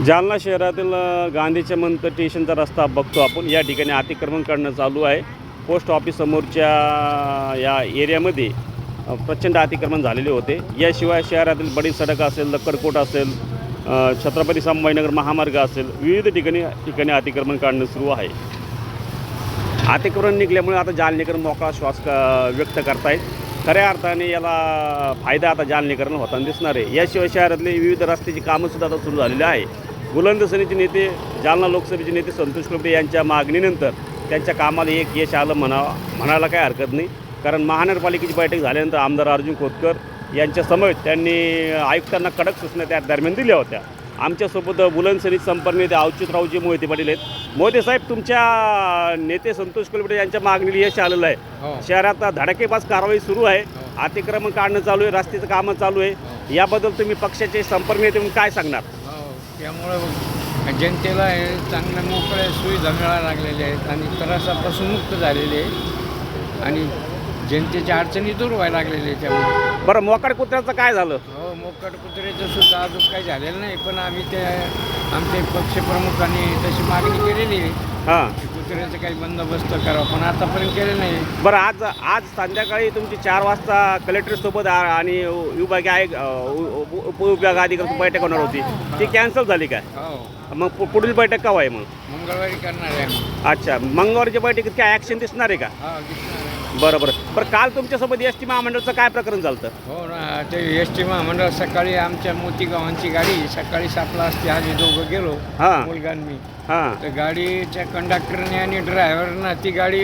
जालना शहरातील गांधीच्या मंत स्टेशनचा रस्ता बघतो आपण. या ठिकाणी अतिक्रमण करणं चालू आहे. पोस्ट ऑफिस समोरच्या या एरियामध्ये प्रचंड अतिक्रमण झालेले होते. याशिवाय शहरातील बडी सडक असेल, लक्कडकोट असेल, छत्रपती संभाजीनगर महामार्ग असेल, विविध ठिकाणी अतिक्रमण काढणं सुरू आहे. अतिक्रमण निघल्यामुळे आता जालनेकर मोकळा श्वास व्यक्त करतायत. खऱ्या अर्थाने याला फायदा आता जालनेकरांना होताना दिसणार आहे. याशिवाय शहरातले विविध रस्त्याची कामंसुद्धा आता सुरू झालेली आहे. बुलंद सेनेचे नेते, जालना लोकसभेचे नेते संतोष कुलकर्णी यांच्या मागणीनंतर त्यांच्या कामाला एक यश आलं म्हणायला काही हरकत नाही. कारण महानगरपालिकेची बैठक झाल्यानंतर आमदार अर्जुन खोतकर यांच्या समवेत त्यांनी आयुक्तांना कडक सूचना त्या दरम्यान दिल्या होत्या. आमच्यासोबत बुलंद सेनेचे संपर्क नेते अच्युतरावजी मोहिते पाटील आहेत. मोहिते साहेब, तुमच्या नेते संतोष कुलकर्णी यांच्या मागणीला यश आलेलं आहे. शहरात धडाकेबाज कारवाई सुरू आहे. अतिक्रमण काढणं चालू आहे, रस्त्याचं कामं चालू आहे. याबद्दल तुम्ही पक्षाचे संपर्क नेते म्हणून काय सांगणार? त्यामुळं जनतेला हे चांगल्या मोकळ्या सुविधा मिळायला लागलेल्या आहेत आणि त्रासापासून मुक्त झालेले आहे आणि जनतेच्या अडचणी दूर व्हायला लागलेल्या आहेत. त्यामुळे बरं, मोकाट कुत्र्याचं काय झालं? हो, मोकाट कुत्र्याचं सुद्धा अजून काही झालेलं नाही, पण आम्ही ते आमचे पक्षप्रमुखांनी तशी मागणी केलेली आहे. हां, कुत्र्याचं काही बंदोबस्त करावं, पण आतापर्यंत केलं नाही. बरं, आज संध्याकाळी तुमची 4 वाजता कलेक्टरसोबत आणि विभागीय उपविभाग अधिकारी बैठक होणार होती. ती कॅन्सल झाली काय? हो, मग पुढील बैठक केव्हा आहे? मग मंगळवारी करणार आहे आम्ही. अच्छा, मंगळवारच्या बैठकीत काय ॲक्शन दिसणार आहे का? हा, दिसणार आहे. बरं, काल तुमच्यासोबत एस टी महामंडळाचं काय प्रकरण झालं? हो ना, ते एस टी महामंडळ सकाळी आमच्या मोतीगावांची गाडी सकाळी 7ला असते. आम्ही दोघं गेलो, हां. मुलगा आणि मी. हां, तर गाडीच्या कंडक्टरने आणि ड्रायव्हरनं ती गाडी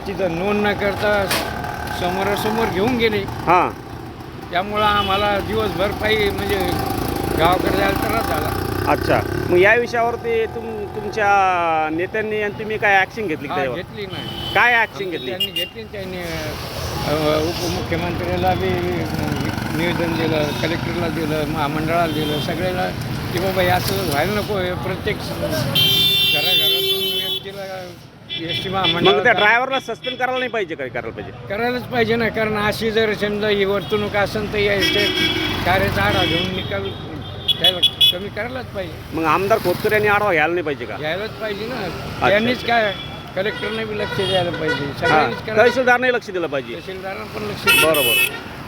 तिथं नोंद न करता समोरासमोर घेऊन गेले. हां, त्यामुळं आम्हाला दिवसभर पायी म्हणजे गावाकडे जायला त्रास झाला. अच्छा. मग या विषयावरती तुमच्या नेत्यांनी आणि तुम्ही काय ॲक्शन घेतली का? घेतली नाही. काय ॲक्शन घेतली? त्यांनी उपमुख्यमंत्र्याला बी निवेदन दिलं, कलेक्टरला दिलं, महामंडळाला दिलं, सगळ्याला की बाबा हे असं व्हायला नको. हे प्रत्येक घराघरातून व्यक्तीला एस टी महामंडळ मग त्या ड्रायव्हरला सस्पेंड करायला नाही पाहिजे? काय करायला पाहिजे? करायलाच पाहिजे ना, कारण अशी जर समजा ही वर्तणूक असेल तर याचे कार्याचा आढावा घेऊन निकाल त्याला कमी करायलाच पाहिजे. मग आमदार खोतकर यांनी आढावा घ्यायला नाही पाहिजे का? घ्यायलाच पाहिजे ना. त्यांनीच काय, कलेक्टरने बी लक्ष द्यायला पाहिजे, सगळ्यांनीच करायला. तहसीलदारने लक्ष दिलं पाहिजे. तहसीलदारांना पण लक्ष. बरोबर.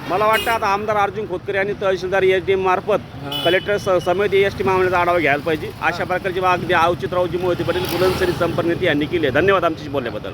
मला वाटतं आता आमदार अर्जुन खोतकर यांनी तहसीलदार एस.डी.एम मार्फत कलेक्टर समेत एस टी महामंडळाचा आढावा घ्यायला पाहिजे. अशा प्रकारची मागणी अच्युतरावजी मोहिते पाटील बुलंद सेनेचे संपर्क नेते यांनी केली आहे. धन्यवाद आमच्याशी बोलल्याबद्दल.